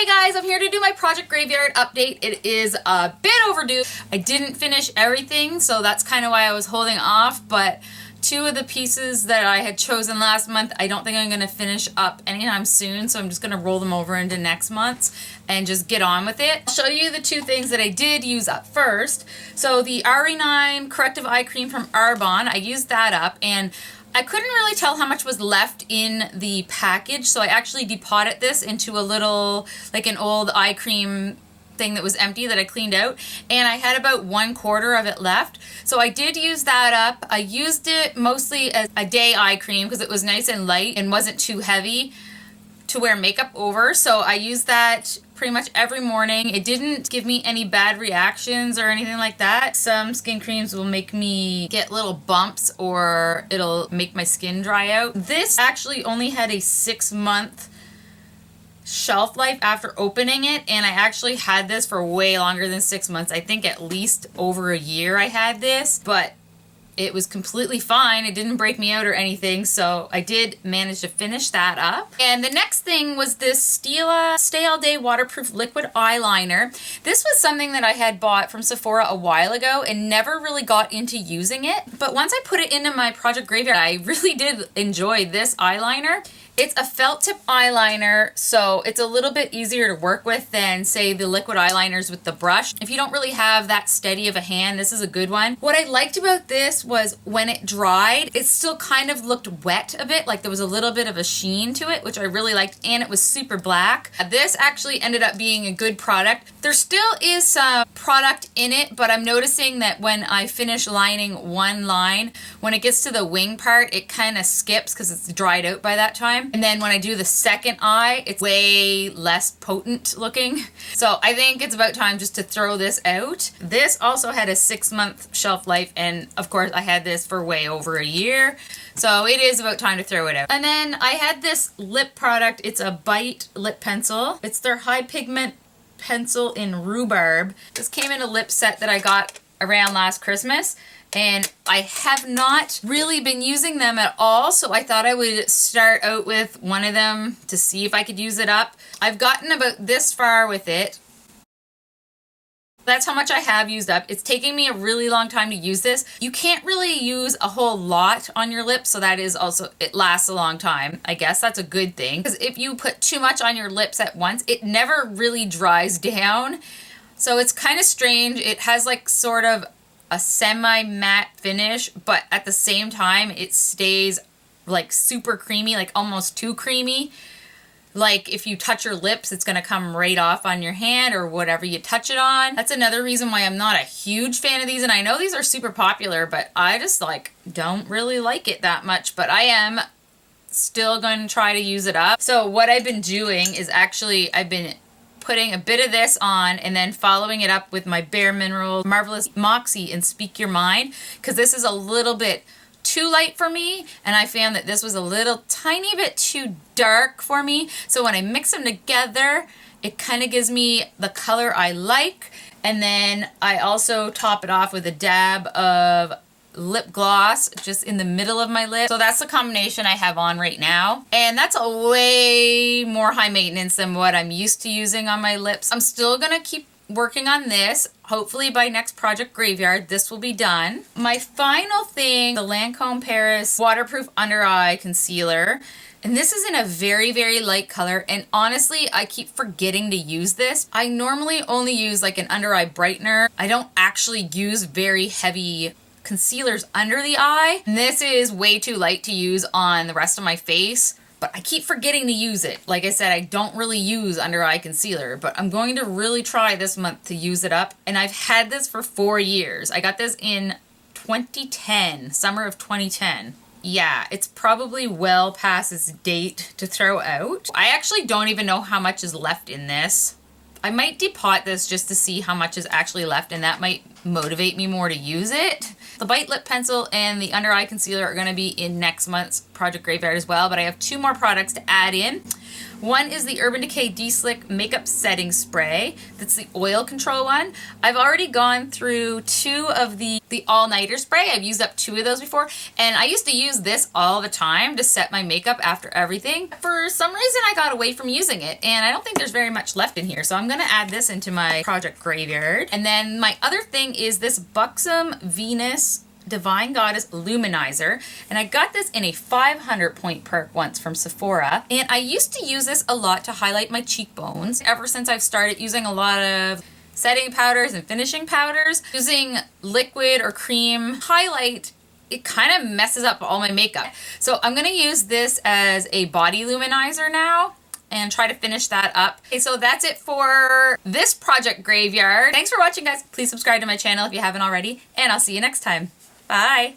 guys, I'm here to do my Project Graveyard update. It is a bit overdue. I didn't finish everything, so that's kind of why I was holding off, but two of the pieces that I had chosen last month, I don't think I'm going to finish up anytime soon, so I'm just going to roll them over into next month's and just get on with it. I'll show you the two things that I did use up first. So the RE9 Corrective Eye Cream from Arbonne, I used that up, and I couldn't really tell how much was left in the package, so I actually depotted this into a little, like an old eye cream thing that was empty that I cleaned out, and I had about 1/4 of it left. So I did use that up. I used it mostly as a day eye cream because it was nice and light and wasn't too heavy to wear makeup over, so I used that pretty much every morning. It didn't give me any bad reactions or anything like that. Some skin creams will make me get little bumps or it'll make my skin dry out. This actually only had a 6-month shelf life after opening it, and I actually had this for way longer than 6 months. I think at least over a year I had this, but it was completely fine. It didn't break me out or anything, so I did manage to finish that up. And the next thing was this Stila Stay All Day Waterproof Liquid Eyeliner. This was something that I had bought from Sephora a while ago and never really got into using it. But once I put it into my Project Graveyard, I really did enjoy this eyeliner. It's a felt tip eyeliner, so it's a little bit easier to work with than, say, the liquid eyeliners with the brush. If you don't really have that steady of a hand, this is a good one. What I liked about this was when it dried, it still kind of looked wet a bit, like there was a little bit of a sheen to it, which I really liked, and it was super black. This actually ended up being a good product. There still is some product in it, but I'm noticing that when I finish lining one line, when it gets to the wing part, it kind of skips because it's dried out by that time. And then when I do the second eye, it's way less potent looking. So I think it's about time just to throw this out. This also had a 6-month shelf life, and of course I had this for way over a year. So it is about time to throw it out. And then I had this lip product. It's a Bite lip pencil. It's their high pigment pencil in Rhubarb. This came in a lip set that I got around last Christmas, and I have not really been using them at all, so I thought I would start out with one of them to see if I could use it up. I've gotten about this far with it. That's how much I have used up. It's taking me a really long time to use this. You can't really use a whole lot on your lips, so that is also, it lasts a long time. I guess that's a good thing, because if you put too much on your lips at once, it never really dries down. So it's kind of strange. It has like sort of a semi-matte finish, but at the same time it stays like super creamy, like almost too creamy. Like if you touch your lips, it's gonna come right off on your hand or whatever you touch it on. That's another reason why I'm not a huge fan of these, and I know these are super popular, but I just like don't really like it that much, but I am still going to try to use it up. So what I've been doing is actually I've been putting a bit of this on and then following it up with my Bare Minerals Marvelous Moxie and Speak Your Mind, because this is a little bit too light for me, and I found that this was a little tiny bit too dark for me. So when I mix them together, it kind of gives me the color I like. And then I also top it off with a dab of lip gloss just in the middle of my lip. So that's the combination I have on right now, and that's a way more high maintenance than what I'm used to using on my lips. I'm still gonna keep working on this. Hopefully by next Project Graveyard this will be done. My final thing, the Lancome Paris Waterproof Under Eye Concealer. And this is in a very, very light color, and honestly, I keep forgetting to use this. I normally only use like an under eye brightener. I don't actually use very heavy concealers under the eye. And this is way too light to use on the rest of my face, but I keep forgetting to use it. Like I said, I don't really use under eye concealer, but I'm going to really try this month to use it up. And I've had this for 4 years. I got this in 2010, summer of 2010. Yeah, it's probably well past its date to throw out. I actually don't even know how much is left in this. I might depot this just to see how much is actually left, and that might motivate me more to use it. The Bite Lip Pencil and the Under Eye Concealer are going to be in next month's Project Graveyard as well, but I have 2 more products to add in. One is the Urban Decay Deslick Makeup Setting Spray. That's the oil control one. I've already gone through 2 of the all-nighter spray. I've used up 2 of those before, and I used to use this all the time to set my makeup after everything. For some reason, I got away from using it, and I don't think there's very much left in here, so I'm gonna add this into my project graveyard. And then my other thing is this Buxom Venus Divine Goddess Luminizer, and I got this in a 500 point perk once from Sephora, and I used to use this a lot to highlight my cheekbones. Ever since I've started using a lot of setting powders and finishing powders, using liquid or cream highlight, it kind of messes up all my makeup. So I'm gonna use this as a body luminizer now and try to finish that up. Okay, so that's it for this project graveyard. Thanks for watching, guys. Please subscribe to my channel if you haven't already, and I'll see you next time. Bye.